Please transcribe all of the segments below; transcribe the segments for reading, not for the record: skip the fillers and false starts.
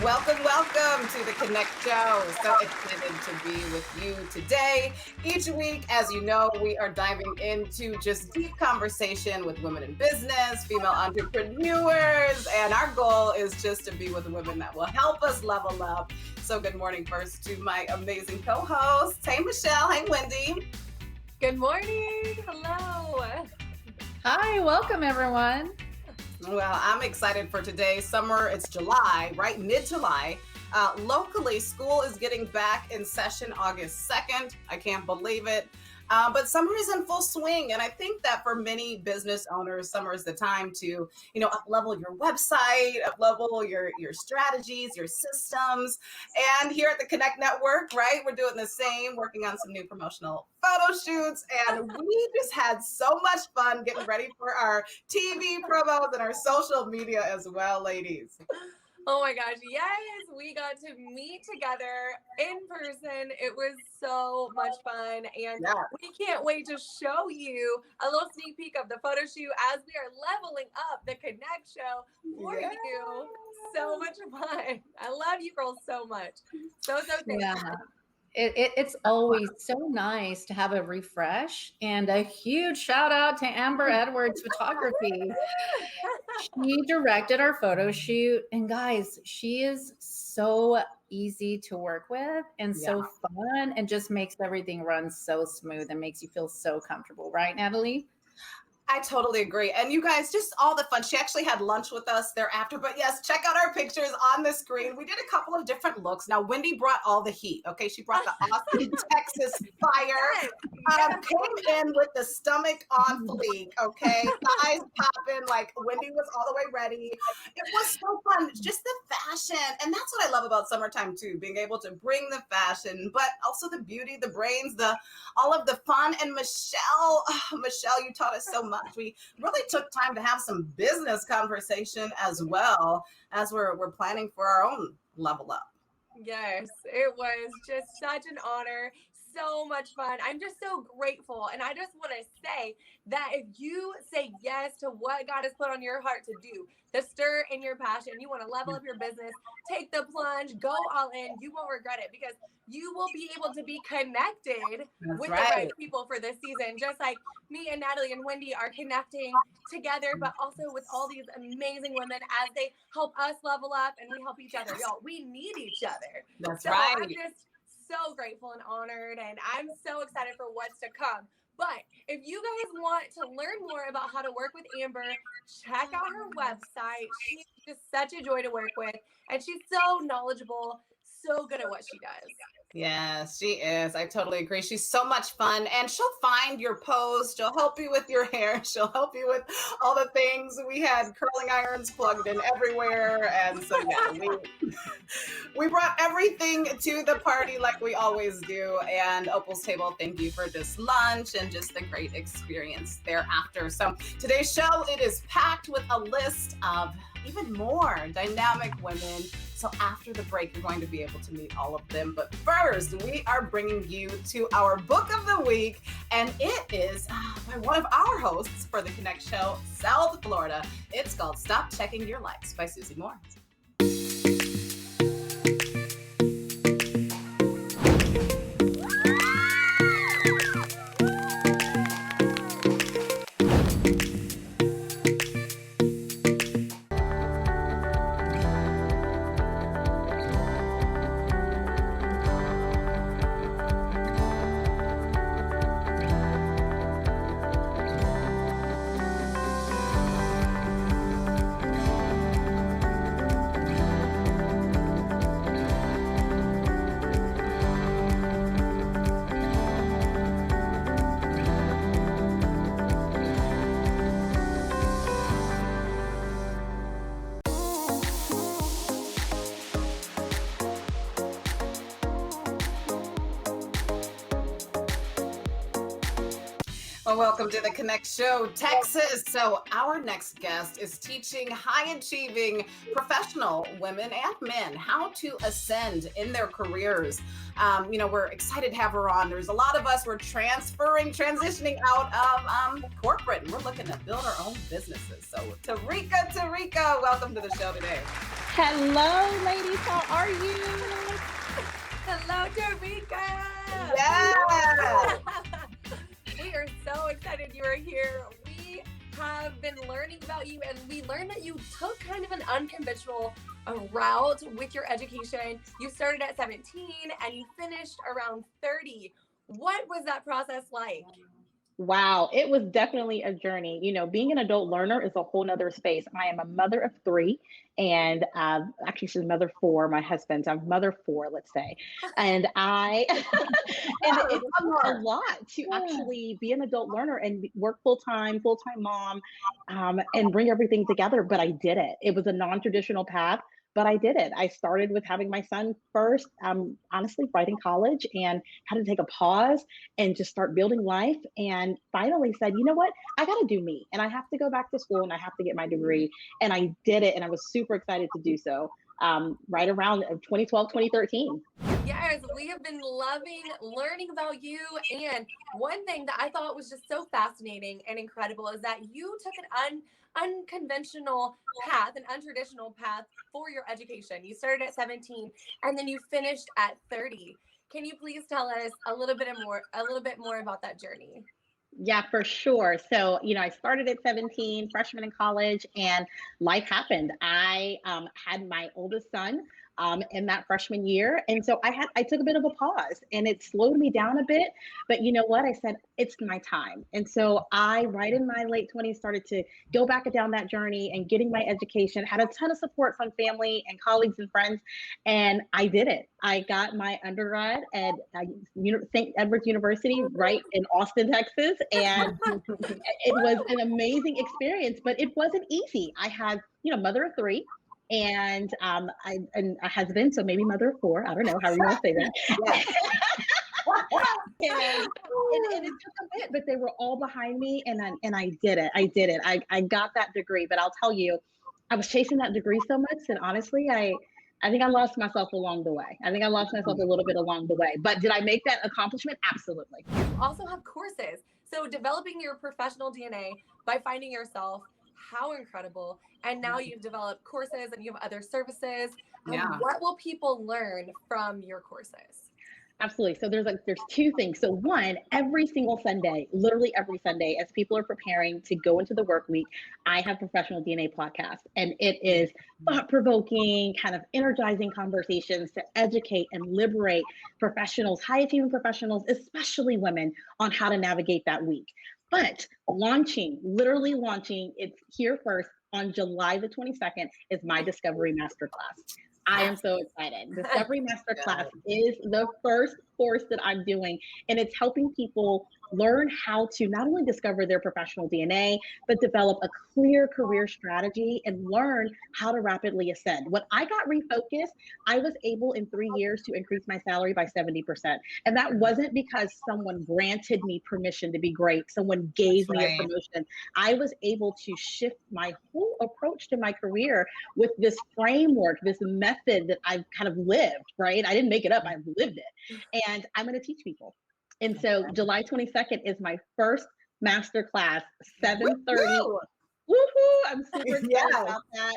Welcome to the Connect Show. So excited to be with you today. Each week, as you know, we are diving into just deep conversation with women in business, female entrepreneurs, and our goal is just to be with women that will help us level up. So good morning first to my amazing co-hosts. Hey, Michelle. Hey, Wendy. Good morning. Hello. Hi, welcome everyone. Well, I'm excited for today. Summer, it's July, right? Mid-July. Locally, school is getting back in session August 2nd. I can't believe it. But summer is in full swing. And I think that for many business owners, summer is the time to, up-level your website, up-level your strategies, your systems. And here at the Connect Network, right, we're doing the same, working on some new promotional photo shoots. And we just had so much fun getting ready for our TV promos and our social media as well, ladies. Oh my gosh, yes, we got to meet together in person. It was so much fun, and we can't wait to show you a little sneak peek of the photo shoot as we are leveling up the Connect Show for you. So much fun. I love you girls so much. So thankful. Yeah. It's always so nice to have a refresh, and a huge shout out to Amber Edwards Photography. She directed our photo shoot, and guys, she is so easy to work with and so fun, and just makes everything run so smooth and makes you feel so comfortable, right, Natalie? I totally agree. And you guys, just all the fun. She actually had lunch with us thereafter. But yes, check out our pictures on the screen. We did a couple of different looks. Now, Wendy brought all the heat. Okay. She brought the Austin, Texas fire. Came in with the stomach on fleek. Okay. Thighs popping. Like Wendy was all the way ready. It was so fun. Just the fashion. And that's what I love about summertime too, being able to bring the fashion, but also the beauty, the brains, all of the fun. And Michelle, you taught us so much. We really took time to have some business conversation as well as we're planning for our own level up. Yes, it was just such an honor. So much fun. I'm just so grateful. And I just want to say that if you say yes to what God has put on your heart to do, the stir in your passion, you want to level up your business, take the plunge, go all in, you won't regret it, because you will be able to be connected with the right people for this season. Just like me and Natalie and Wendy are connecting together, but also with all these amazing women as they help us level up and we help each other. Y'all, we need each other. That's so right. I'm just so grateful and honored, and I'm so excited for what's to come. But if you guys want to learn more about how to work with Amber, check out her website. She's just such a joy to work with, and she's so knowledgeable, so good at what she does. Yes, she is. I totally agree. She's so much fun, and she'll find your pose. She'll help you with your hair. She'll help you with all the things. We had curling irons plugged in everywhere. And so, we brought everything to the party like we always do. And Opal's Table, thank you for this lunch and just the great experience thereafter. So today's show, it is packed with a list of even more dynamic women. So after the break, you're going to be able to meet all of them. But first, we are bringing you to our book of the week. And it is by one of our hosts for the Connect Show, South Florida. It's called Stop Checking Your Likes by Susie Moore. Well, welcome to the Connect Show, Texas. So our next guest is teaching high-achieving professional women and men how to ascend in their careers. We're excited to have her on. There's a lot of us, we're transitioning out of corporate, and we're looking to build our own businesses. So Tareka, welcome to the show today. Hello, ladies. How are you? Hello, Tareka. Yes. We are so excited you are here. We have been learning about you, and we learned that you took kind of an unconventional route with your education. You started at 17 and you finished around 30. What was that process like? Wow, it was definitely a journey. Being an adult learner is a whole nother space. I am a mother of three, and actually, she's a mother of four. My husband's, I'm mother of four, let's say. And and it took a lot to actually be an adult learner and work full time mom, and bring everything together. But I did it. It was a non-traditional path, but I did it. I started with having my son first, honestly, right in college, and had to take a pause and just start building life. And finally said, you know what? I got to do me, and I have to go back to school, and I have to get my degree. And I did it. And I was super excited to do so, right around 2012, 2013. Yes, we have been loving learning about you. And one thing that I thought was just so fascinating and incredible is that you took an unconventional path, an untraditional path for your education. You started at 17 and then you finished at 30. Can you please tell us a little bit more about that journey? Yeah, for sure. So, I started at 17, freshman in college, and life happened. I had my oldest son in that freshman year. And so I took a bit of a pause, and it slowed me down a bit. But you know what? I said, it's my time. And so right in my late 20s, started to go back down that journey and getting my education, had a ton of support from family and colleagues and friends. And I did it. I got my undergrad at St. Edward's University, right in Austin, Texas. And it was an amazing experience, but it wasn't easy. I had, mother of three, and a husband, so maybe mother of four. I don't know how you want to say that. And it took a bit, but they were all behind me, and I did it. I got that degree, but I'll tell you, I was chasing that degree so much, and honestly, I think I lost myself along the way. I think I lost myself a little bit along the way. But did I make that accomplishment? Absolutely. You also have courses. So developing your professional DNA by finding yourself, how incredible. And now you've developed courses and you have other services. Yeah. What will people learn from your courses? Absolutely. So there's two things. So one, every single Sunday, literally every Sunday, as people are preparing to go into the work week, I have Professional DNA podcast, and it is thought-provoking, kind of energizing conversations to educate and liberate professionals, high-achieving professionals, especially women, on how to navigate that week. But literally launching, it's here first on July the 22nd, is my Discovery Masterclass. I am so excited. Discovery Masterclass is the first course that I'm doing, and it's helping people learn how to not only discover their professional DNA, but develop a clear career strategy and learn how to rapidly ascend. When I got refocused, I was able in 3 years to increase my salary by 70%. And that wasn't because someone granted me permission to be great, someone gave me a promotion. I was able to shift my whole approach to my career with this framework, this method that I've kind of lived, right? I didn't make it up, I've lived it. And I'm going to teach people. And so July 22nd is my first master class, 7:30. Woohoo! I'm super excited about that.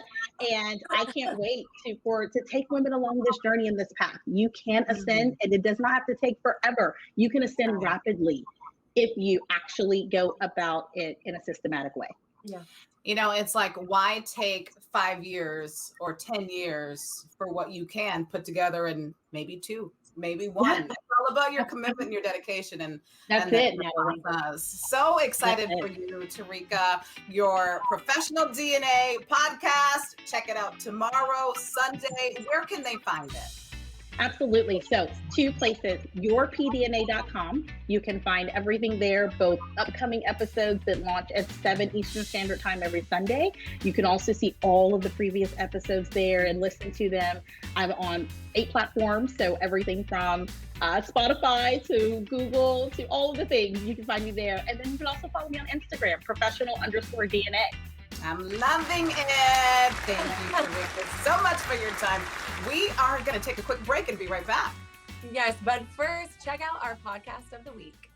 And I can't wait to take women along this journey in this path. You can ascend, and it does not have to take forever. You can ascend rapidly if you actually go about it in a systematic way. Yeah. It's like, why take 5 years or 10 years for what you can put together in maybe 2, maybe 1? Yeah. It's all about your commitment and your dedication. And that's it. So excited for you, Tareka. Your Professional DNA podcast. Check it out tomorrow, Sunday. Where can they find it? Absolutely. So 2 places, yourpdna.com. You can find everything there, both upcoming episodes that launch at 7 Eastern Standard Time every Sunday. You can also see all of the previous episodes there and listen to them. I'm on 8 platforms, so everything from Spotify to Google to all of the things. You can find me there. And then you can also follow me on Instagram, professional_DNA. I'm loving it. Thank you, Tareka, so much for your time. We are going to take a quick break and be right back. Yes, but first, check out our podcast of the week.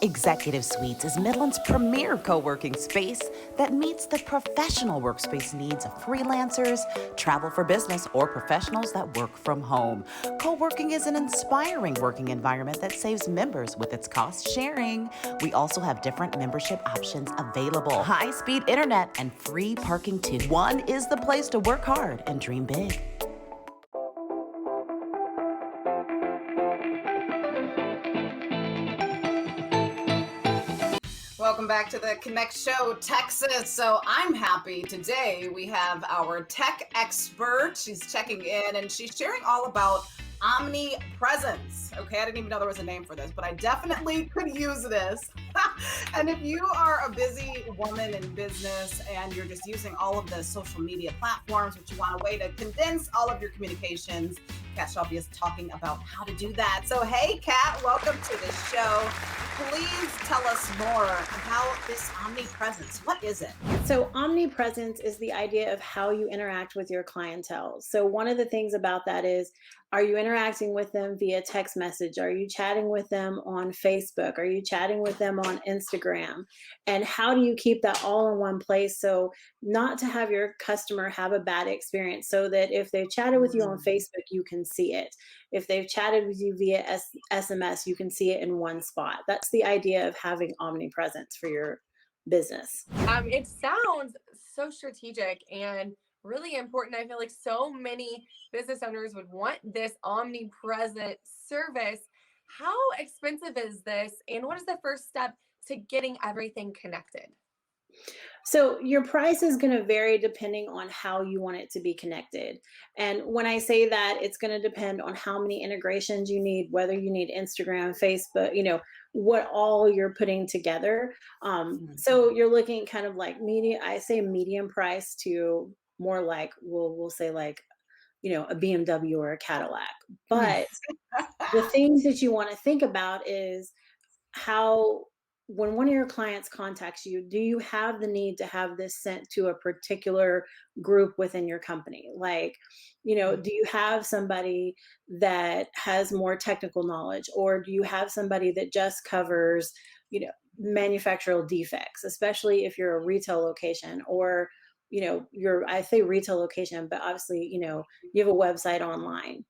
Executive Suites is Midland's premier co-working space that meets the professional workspace needs of freelancers, travel for business, or professionals that work from home. Co-working is an inspiring working environment that saves members with its cost sharing. We also have different membership options available. High-speed internet and free parking too. One is the place to work hard and dream big. Welcome back to the Connect Show, Texas. So I'm happy today we have our tech expert. She's checking in and she's sharing all about omnipresence. Okay, I didn't even know there was a name for this, but I definitely could use this. And if you are a busy woman in business and you're just using all of the social media platforms, but you want a way to condense all of your communications, Kat Shelby is talking about how to do that. So hey, Kat, welcome to the show. Please tell us more about this omnipresence. What is it? So omnipresence is the idea of how you interact with your clientele. So one of the things about that is, are you interacting with them via text message? Are you chatting with them on Facebook? Are you chatting with them on Instagram? And how do you keep that all in one place so not to have your customer have a bad experience, so that if they've chatted with you on Facebook, you can see it. If they've chatted with you via SMS, you can see it in one spot. That's the idea of having omnipresence for your business. It sounds so strategic and really important. I feel like so many business owners would want this omnipresent service. How expensive is this? And what is the first step to getting everything connected? So your price is going to vary depending on how you want it to be connected. And when I say that, it's going to depend on how many integrations you need, whether you need Instagram, Facebook, what all you're putting together. So you're looking kind of like medium, I say medium price to more like, we'll say like, a BMW or a Cadillac. But the things that you want to think about is how, when one of your clients contacts you, do you have the need to have this sent to a particular group within your company? Like, do you have somebody that has more technical knowledge, or do you have somebody that just covers, manufactural defects, especially if you're a retail location, or, I say retail location, but obviously, you have a website online.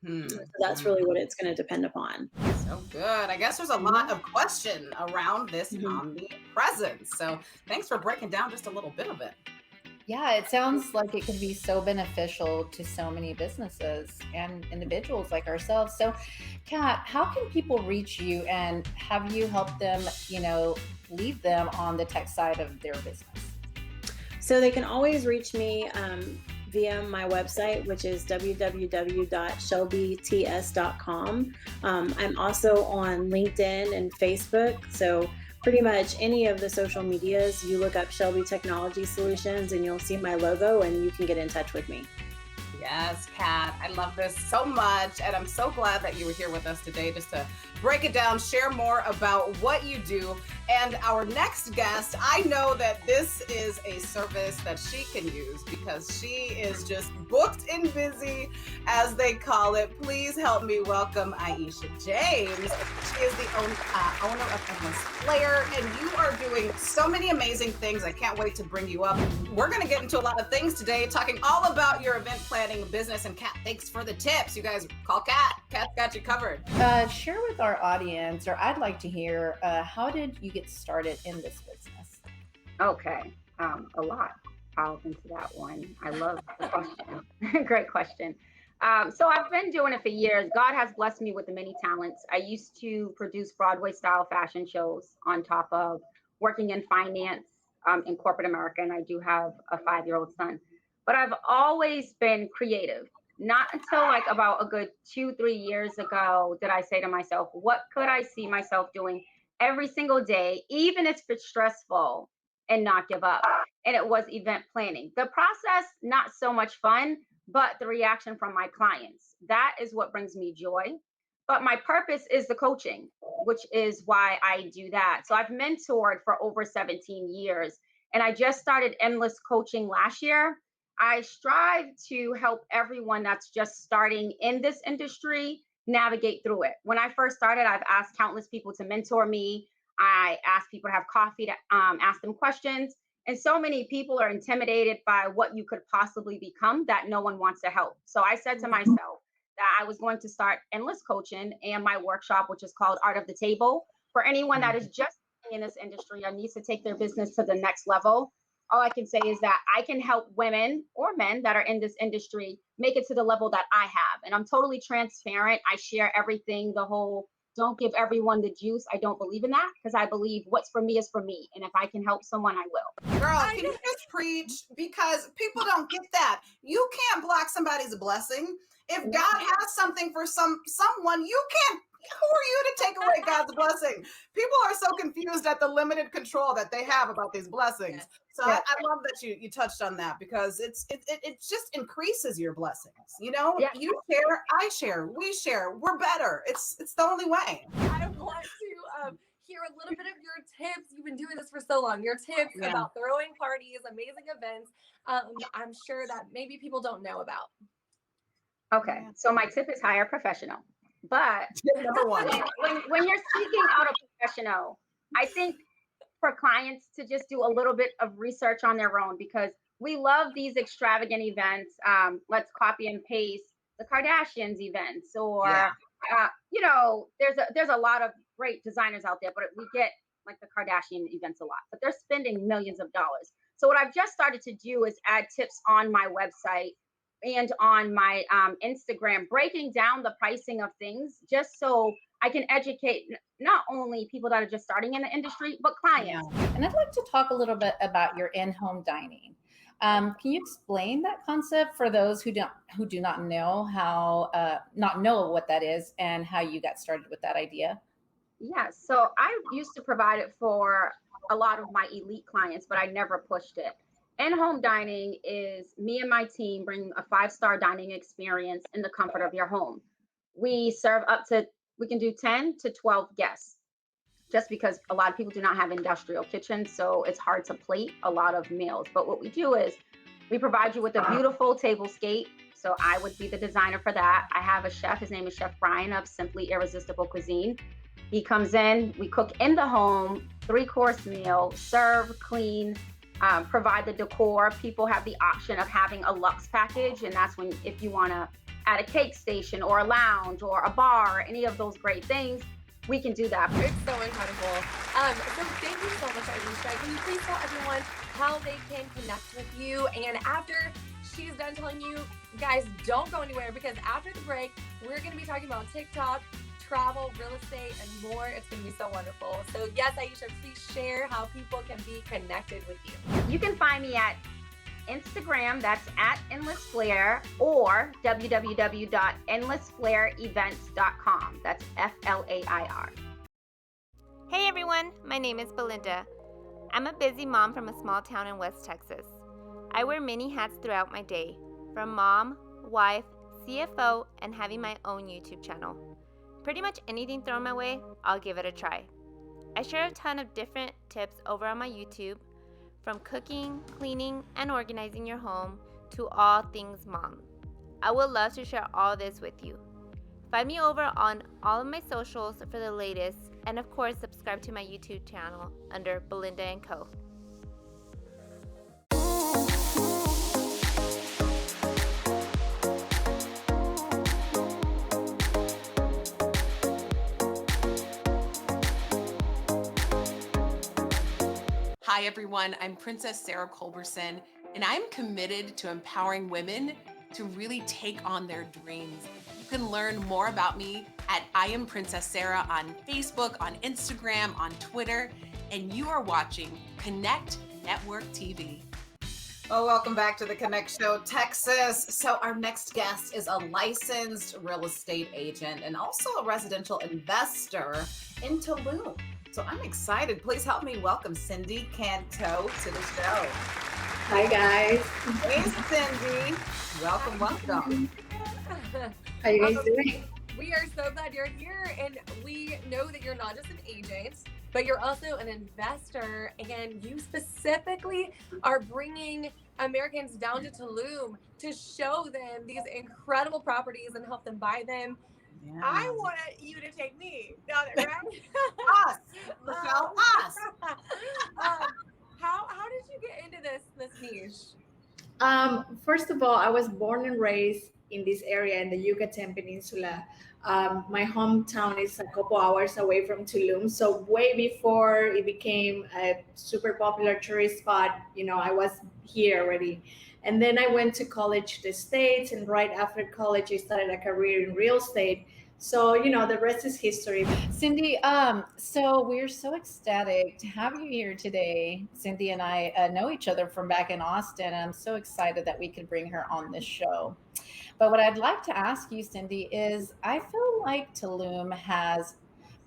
So that's really what it's going to depend upon. So good. I guess there's a lot of question around this omnipresence. So thanks for breaking down just a little bit of it. Yeah, it sounds like it could be so beneficial to so many businesses and individuals like ourselves. So, Kat, how can people reach you and have you help them, lead them on the tech side of their business? So they can always reach me via my website, which is www.shelbyts.com. I'm also on LinkedIn and Facebook. So pretty much any of the social medias, you look up Shelby Technology Solutions and you'll see my logo and you can get in touch with me. Yes, Kat, I love this so much. And I'm so glad that you were here with us today just to break it down, share more about what you do. And our next guest, I know that this is a service that she can use because she is just booked and busy, as they call it. Please help me welcome Ieasha James. She is the owner of Flair, and you are doing so many amazing things. I can't wait to bring you up. We're going to get into a lot of things today, talking all about your event planning business. And Kat, thanks for the tips. You guys call Kat. Kat's got you covered. Share with our audience, or I'd like to hear, how did you get started in this business? Okay, a lot piled into that one. I love the question. Great question. So I've been doing it for years. God has blessed me with many talents. I used to produce Broadway style fashion shows on top of working in finance in corporate America. And I do have a 5-year-old son, but I've always been creative. Not until like about a good 2-3 years ago did I say to myself, what could I see myself doing every single day, even if it's stressful, and not give up? And it was event planning. The process, not so much fun, but the reaction from my clients. That is what brings me joy. But my purpose is the coaching, which is why I do that. So I've mentored for over 17 years, and I just started Endless Coaching last year. I strive to help everyone that's just starting in this industry navigate through it. When I first started, I've asked countless people to mentor me. I ask people to have coffee to ask them questions. And so many people are intimidated by what you could possibly become that no one wants to help. So I said to myself that I was going to start endless coaching and my workshop, which is called Art of the Table, for anyone that is just in this industry or needs to take their business to the next level. All I can say is that I can help women or men that are in this industry make it to the level that I have. And I'm totally transparent. I share everything, the whole don't give everyone the juice. I don't believe in that because I believe what's for me is for me. And if I can help someone, I will. Girl, can you just preach? Because people don't get that. You can't block somebody's blessing. If God has something for someone, you can't. Who are you to take away God's blessing? People are so confused at the limited control that they have about these blessings. So I love that you touched on that because it just increases your blessings. You know, you share, I share, we share, we're better. It's the only way. I want to hear a little bit of your tips. You've been doing this for so long. Your tips about throwing parties, amazing events. I'm sure that maybe people don't know about. Okay, so my tip is hire a professional. But number one, when you're seeking out a professional, I think for clients to just do a little bit of research on their own because we love these extravagant events. Let's copy and paste the Kardashians events, or you know, there's a lot of great designers out there, but we get like the Kardashian events a lot, but they're spending millions of dollars. So what I've just started to do is add tips on my website and on my Instagram, breaking down the pricing of things just so I can educate not only people that are just starting in the industry, but clients. And I'd like to talk a little bit about your in-home dining. Can you explain that concept for those who do not know what that is and how you got started with that idea? Yes, so I used to provide it for a lot of my elite clients, but I never pushed it. In-home dining is me and my team bring a 5-star dining experience in the comfort of your home. We can do 10 to 12 guests just because a lot of people do not have industrial kitchens, so it's hard to plate a lot of meals. But what we do is we provide you with a beautiful tablescape. So I would be the designer for that. I have a chef, his name is Chef Brian of Simply Irresistible Cuisine. He comes in, we cook in the home, 3-course meal, serve, clean, provide the decor. People have the option of having a luxe package, and that's when if you want to add a cake station or a lounge or a bar, or any of those great things, we can do that. It's so incredible. So thank you so much, Ieasha. Can you please tell everyone how they can connect with you? And after she's done telling you, guys, don't go anywhere because after the break, we're going to be talking about TikTok, travel, real estate, and more. It's going to be so wonderful. So yes, Ieasha, please share how people can be connected with you. You can find me at Instagram, that's at Endless Flair, or www.endlessflairevents.com. That's FLAIR. Hey everyone, my name is Belinda. I'm a busy mom from a small town in West Texas. I wear many hats throughout my day, from mom, wife, CFO, and having my own YouTube channel. Pretty much anything thrown my way, I'll give it a try. I share a ton of different tips over on my YouTube, from cooking, cleaning, and organizing your home to all things mom. I would love to share all this with you. Find me over on all of my socials for the latest, and of course subscribe to my YouTube channel under Belinda & Co. Hi everyone, I'm Princess Sarah Culberson, and I'm committed to empowering women to really take on their dreams. You can learn more about me at I Am Princess Sarah on Facebook, on Instagram, on Twitter, and you are watching Connect Network TV. Oh, welcome back to the Connect Show, Texas. So our next guest is a licensed real estate agent and also a residential investor in Tulum. So I'm excited. Please help me welcome Cindy Cantu to the show. Hi, guys. Hey, Cindy. Welcome, welcome. How you guys doing? We are so glad you're here, and we know that you're not just an agent, but you're also an investor, and you specifically are bringing Americans down to Tulum to show them these incredible properties and help them buy them. I want you to take me. Right? Us, Michelle, us. How did you get into this niche? First of all, I was born and raised in this area in the Yucatan Peninsula. My hometown is a couple hours away from Tulum. So way before it became a super popular tourist spot, I was here already. And then I went to college to the States, and right after college, I started a career in real estate. So, the rest is history. Cindy, so we're so ecstatic to have you here today. Cindy and I know each other from back in Austin, and I'm so excited that we could bring her on this show. But what I'd like to ask you, Cindy, is I feel like Tulum has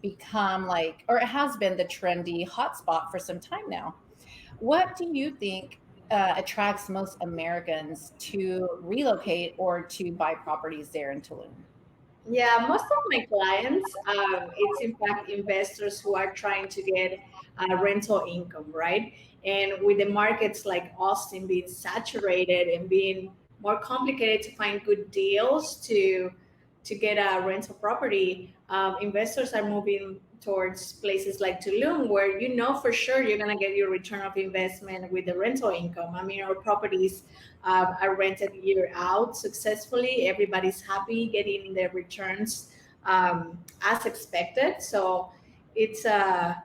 become or it has been the trendy hotspot for some time now. What do you think attracts most Americans to relocate or to buy properties there in Tulum? Yeah, most of my clients, it's in fact investors who are trying to get rental income, right? And with the markets like Austin being saturated and being more complicated to find good deals to get a rental property, investors are moving towards places like Tulum, where for sure you're going to get your return of investment with the rental income. I mean, our properties are rented year out successfully. Everybody's happy getting their returns as expected. So it's a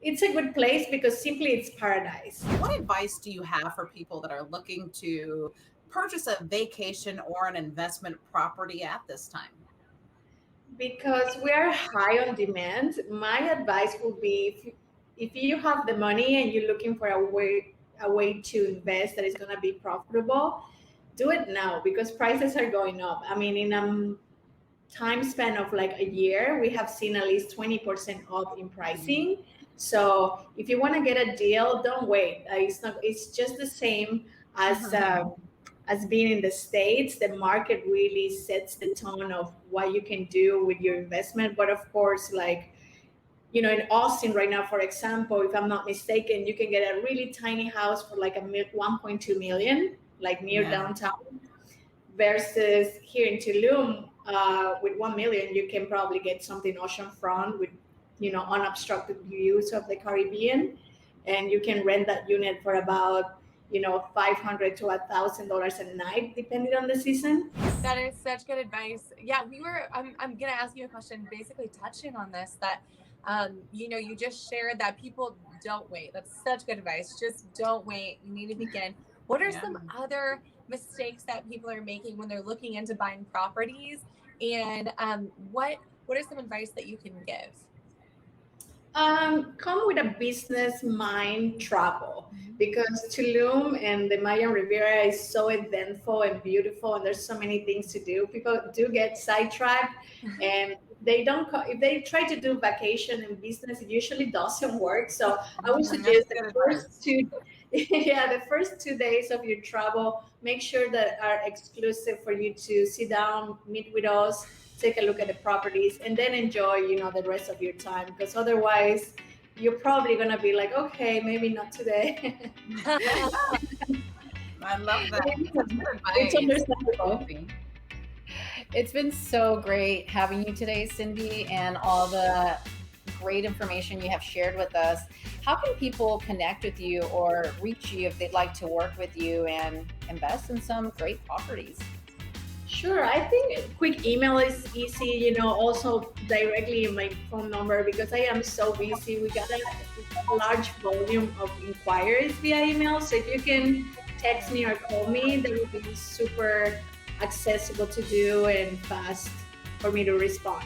good place because simply it's paradise. What advice do you have for people that are looking to purchase a vacation or an investment property at this time? Because we are high on demand, my advice would be if you have the money and you're looking for a way to invest that is going to be profitable, do it now because prices are going up. I mean, in a time span of like a year, we have seen at least 20% up in pricing. So if you want to get a deal, don't wait. It's just the same as being in the States. The market really sets the tone of what you can do with your investment. But of course, in Austin right now, for example, if I'm not mistaken, you can get a really tiny house for like 1.2 million, like near downtown, versus here in Tulum, with 1 million, you can probably get something oceanfront with, unobstructed views of the Caribbean. And you can rent that unit for about, $500 to $1,000 a night, depending on the season. That is such good advice. Yeah, I'm going to ask you a question, basically touching on this, that, you just shared that people don't wait. That's such good advice. Just don't wait. You need to begin. What are some other mistakes that people are making when they're looking into buying properties? And what are some advice that you can give? Come with a business mind travel, because Tulum and the Mayan Riviera is so eventful and beautiful, and there's so many things to do. People do get sidetracked, and if they try to do vacation and business, it usually doesn't work. So I would suggest the first 2 days of your travel, make sure that are exclusive for you to sit down, meet with us, take a look at the properties, and then enjoy, the rest of your time. Because otherwise, you're probably gonna be like, okay, maybe not today. I love that. It's understandable. It's been so great having you today, Cindy, and all the great information you have shared with us. How can people connect with you or reach you if they'd like to work with you and invest in some great properties? Sure. I think quick email is easy, also directly in my phone number, because I am so busy. We got a large volume of inquiries via email. So if you can text me or call me, that would be super accessible to do and fast for me to respond.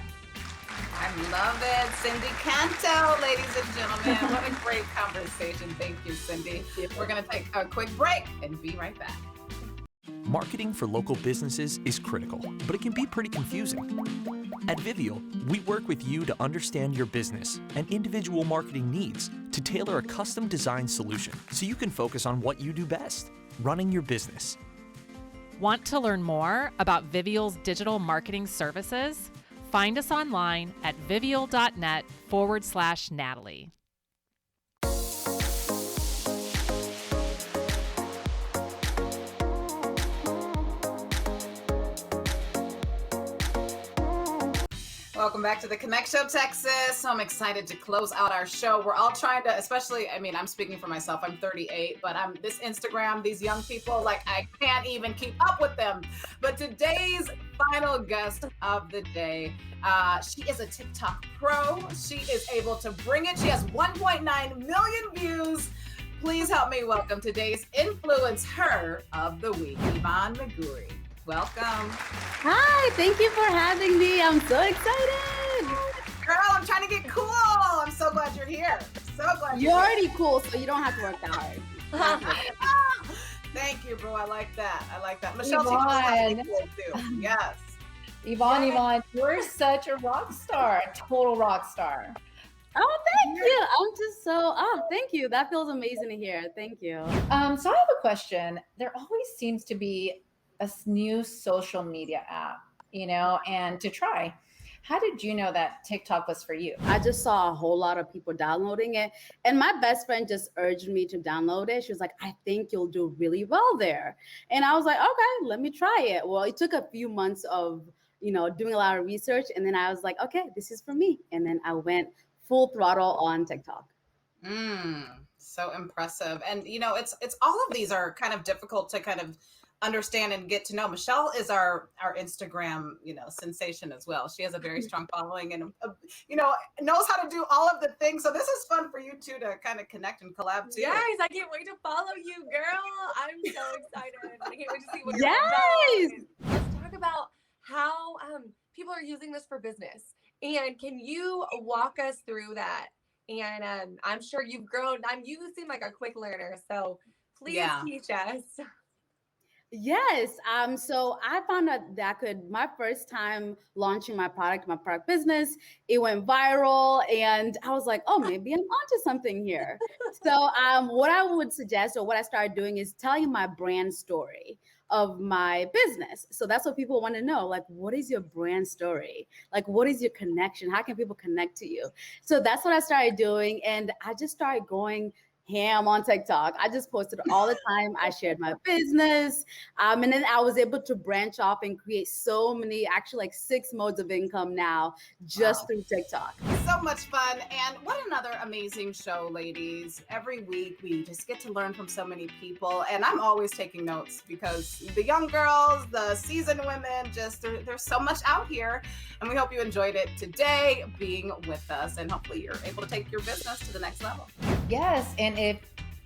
I love it. Cindy Cantu, ladies and gentlemen. What a great conversation. Thank you, Cindy. We're going to take a quick break and be right back. Marketing for local businesses is critical, but it can be pretty confusing. At Vivial, we work with you to understand your business and individual marketing needs to tailor a custom designed solution so you can focus on what you do best, running your business. Want to learn more about Vivial's digital marketing services? Find us online at vivial.net/Natalie. Welcome back to the Connect Show, Texas. So I'm excited to close out our show. We're all trying to, especially, I mean, I'm speaking for myself. I'm 38, but this Instagram, these young people, like I can't even keep up with them. But today's final guest of the day, she is a TikTok pro. She is able to bring it. She has 1.9 million views. Please help me welcome today's influencer of the week, Yvonne Mugure. Welcome. Hi, thank you for having me. I'm so excited. Girl, I'm trying to get cool. I'm so glad you're here. So glad you're already cool, so you don't have to work that hard. Thank you, bro. I like that. Michelle teaches us how to be cool too. Yes. Yvonne, you're such a rock star, a total rock star. Oh, thank you. I'm just thank you. That feels amazing to hear. Thank you. So I have a question. There always seems to be a new social media app, and to try. How did you know that TikTok was for you? I just saw a whole lot of people downloading it. And my best friend just urged me to download it. She was like, I think you'll do really well there. And I was like, okay, let me try it. Well, it took a few months of, doing a lot of research. And then I was like, okay, this is for me. And then I went full throttle on TikTok. So impressive. And, it's all of these are kind of difficult to kind of understand and get to know. Michelle is our Instagram, sensation as well. She has a very strong following and, knows how to do all of the things. So this is fun for you two to kind of connect and collab too. Yes, I can't wait to follow you, girl. I'm so excited. I can't wait to see what you're about. Let's talk about how people are using this for business. And can you walk us through that? And I'm sure you've grown. You seem like a quick learner. So please teach us. Yes. So I found out that my first time launching my product business, it went viral and I was like, oh, maybe I'm onto something here. So what I would suggest or what I started doing is telling my brand story of my business. So that's what people want to know. Like, what is your brand story? Like, what is your connection? How can people connect to you? So that's what I started doing. And I just started going ham on TikTok. I just posted all the time. I shared my business. And then I was able to branch off and create so many, actually like 6 modes of income now just through TikTok. So much fun. And what another amazing show, ladies. Every week we just get to learn from so many people. And I'm always taking notes because the young girls, the seasoned women, there's so much out here. And we hope you enjoyed it today being with us. And hopefully you're able to take your business to the next level. Yes, and if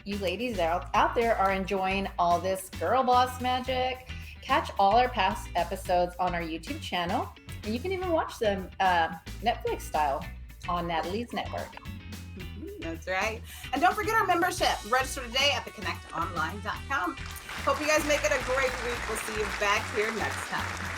you ladies out there are enjoying all this girl boss magic, catch all our past episodes on our YouTube channel, and you can even watch them Netflix style on Natalie's network. That's right. And don't forget our membership. Register today at theconnectonline.com. Hope you guys make it a great week. We'll see you back here next time.